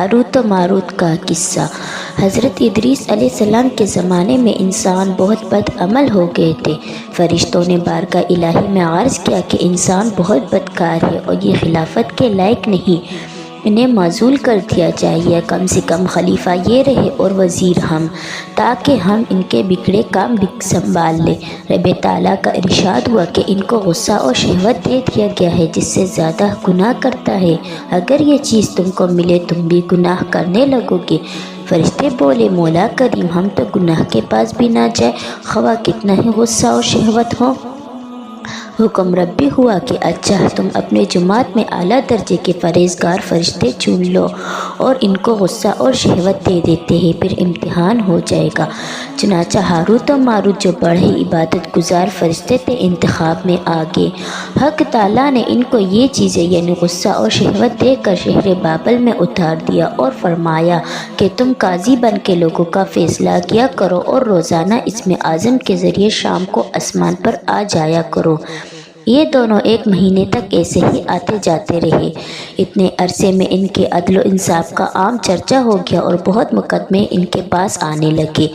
Harut و ماروت کا قصہ۔ حضرت ادریس علیہ السلام کے زمانے میں انسان بہت بد عمل ہو گئے تھے۔ فرشتوں نے بارگاہ الہی میں عرض کیا کہ انسان بہت بدکار ہے اور یہ خلافت کے لائق نہیں، انہیں معزول کر دیا جائے، یا کم سے کم خلیفہ یہ رہے اور وزیر ہم، تاکہ ہم ان کے بگڑے کام سنبھال لیں۔ رب تعالیٰ کا ارشاد ہوا کہ ان کو غصہ اور شہوت دے دیا گیا ہے جس سے زیادہ گناہ کرتا ہے، اگر یہ چیز تم کو ملے تم بھی گناہ کرنے لگو گے۔ فرشتے بولے مولا کریم، ہم تو گناہ کے پاس بھی نہ جائے خواہ کتنا ہی غصہ اور شہوت ہو۔ حکم ربی ہوا کہ اچھا، تم اپنے جماعت میں اعلیٰ درجے کے پرہیزگار فرشتے چن لو اور ان کو غصہ اور شہوت دے دیتے ہیں، پھر امتحان ہو جائے گا۔ چنانچہ ہاروت و ماروت جو بڑے عبادت گزار فرشتے تھے انتخاب میں آ گئے۔ حق تعالیٰ نے ان کو یہ چیزیں یعنی غصہ اور شہوت دے کر شہر بابل میں اتار دیا اور فرمایا کہ تم قاضی بن کے لوگوں کا فیصلہ کیا کرو اور روزانہ اسم اعظم کے ذریعے شام کو آسمان پر آ جایا کرو۔ یہ دونوں 1 مہینے تک ایسے ہی آتے جاتے رہے۔ اتنے عرصے میں ان کے عدل و انصاف کا عام چرچا ہو گیا اور بہت مقدمے ان کے پاس آنے لگے۔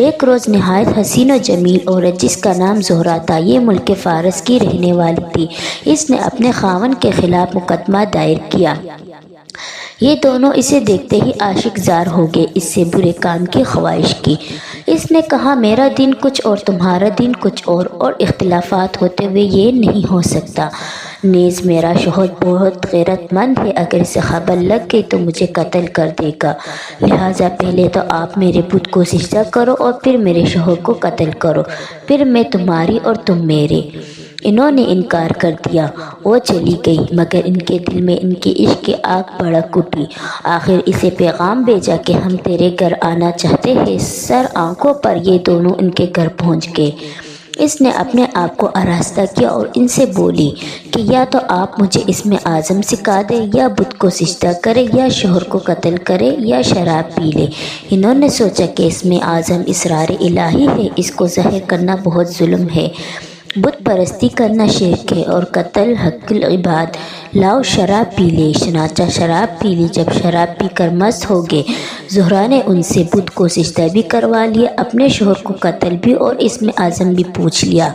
ایک روز نہایت حسین و جمیل عورت جس کا نام زہرہ تھا، یہ ملک فارس کی رہنے والی تھی، اس نے اپنے خاوند کے خلاف مقدمہ دائر کیا۔ یہ دونوں اسے دیکھتے ہی عاشق زار ہو گئے، اس سے برے کام کی خواہش کی۔ اس نے کہا میرا دین کچھ اور تمہارا دین کچھ اور اختلافات ہوتے ہوئے یہ نہیں ہو سکتا۔ نیز میرا شوہر بہت غیرت مند ہے، اگر اسے خبر لگ گئی تو مجھے قتل کر دے گا، لہٰذا پہلے تو آپ میرے بت کو سجدہ کرو اور پھر میرے شوہر کو قتل کرو، پھر میں تمہاری اور تم میرے۔ انہوں نے انکار کر دیا۔ وہ چلی گئی، مگر ان کے دل میں ان کے عشق کی آگ بھڑک اٹھی۔ آخر اسے پیغام بھیجا کہ ہم تیرے گھر آنا چاہتے ہیں۔ سر آنکھوں پر یہ دونوں ان کے گھر پہنچ گئے۔ اس نے اپنے آپ کو آراستہ کیا اور ان سے بولی کہ یا تو آپ مجھے اسم اعظم سکھا دیں، یا بت کو سجدہ کرے، یا شوہر کو قتل کرے، یا شراب پی لے۔ انہوں نے سوچا کہ اسم اعظم اسرار الہی ہے، اس کو ظاہر کرنا بہت ظلم ہے، بت پرستی کرنا شرک ہے اور قتل حق العباد، لاؤ شراب پی لے۔ چنانچہ شراب پی لی۔ جب شراب پی کر مست ہو گئے، زہرہ نے ان سے بت کو سجدہ بھی کروا لیا، اپنے شوہر کو قتل بھی اور اسم اعظم بھی پوچھ لیا۔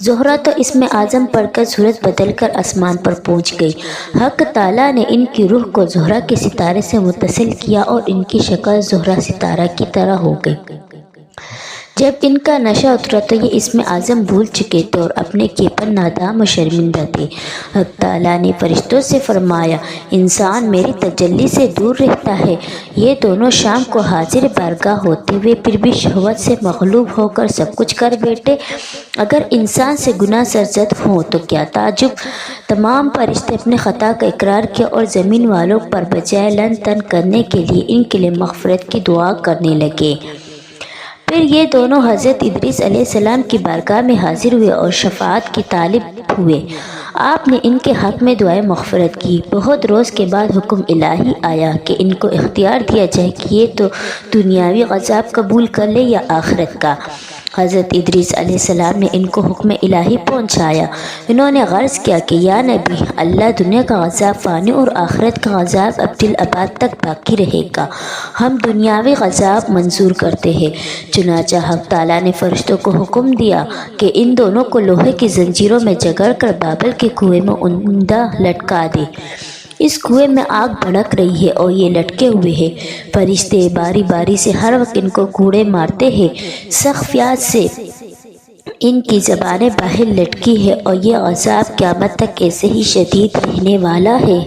زہرہ تو اسم اعظم پڑھ کر صورت بدل کر آسمان پر پہنچ گئی۔ حق تعالیٰ نے ان کی روح کو زہرہ کے ستارے سے متصل کیا اور ان کی شکل زہرہ ستارہ کی طرح ہو گئی۔ جب ان کا نشہ اترا تو یہ اسم اعظم بھول چکے تھے اور اپنے کیے پر نادام و شرمندہ تھے۔ حق تعالیٰ نے فرشتوں سے فرمایا انسان میری تجلی سے دور رہتا ہے۔ یہ دونوں شام کو حاضر بارگاہ ہوتے ہوئے پھر بھی شہوت سے مغلوب ہو کر سب کچھ کر بیٹھے۔ اگر انسان سے گناہ سرزد ہوں تو کیا تعجب۔ تمام فرشتے اپنے خطا کا اقرار کیا اور زمین والوں پر بجائے لعن طعن کرنے کے لیے ان کے لیے مغفرت کی دعا کرنے لگے۔ پھر یہ دونوں حضرت ادریس علیہ السلام کی بارگاہ میں حاضر ہوئے اور شفاعت کی طالب ہوئے۔ آپ نے ان کے حق میں دعائے مغفرت کی۔ بہت روز کے بعد حکم الہی آیا کہ ان کو اختیار دیا جائے کہ یہ تو دنیاوی عذاب قبول کر لے یا آخرت کا۔ حضرت ادریس علیہ السلام نے ان کو حکم الہی پہنچایا۔ انہوں نے عرض کیا کہ یا نبی اللہ، دنیا کا عذاب فانی اور آخرت کا عذاب ابدالآباد تک باقی رہے گا، ہم دنیاوی عذاب منظور کرتے ہیں۔ چنانچہ حق تعالیٰ نے فرشتوں کو حکم دیا کہ ان دونوں کو لوہے کی زنجیروں میں جکڑ کر بابل کے کنویں میں اندھا لٹکا دے۔ اس کنویں میں آگ بھڑک رہی ہے اور یہ لٹکے ہوئے ہیں۔ فرشتے باری باری سے ہر وقت ان کو کوڑے مارتے ہیں۔ سخت پیاس سے ان کی زبانیں باہر لٹکی ہے اور یہ عذاب قیامت تک ایسے ہی شدید رہنے والا ہے۔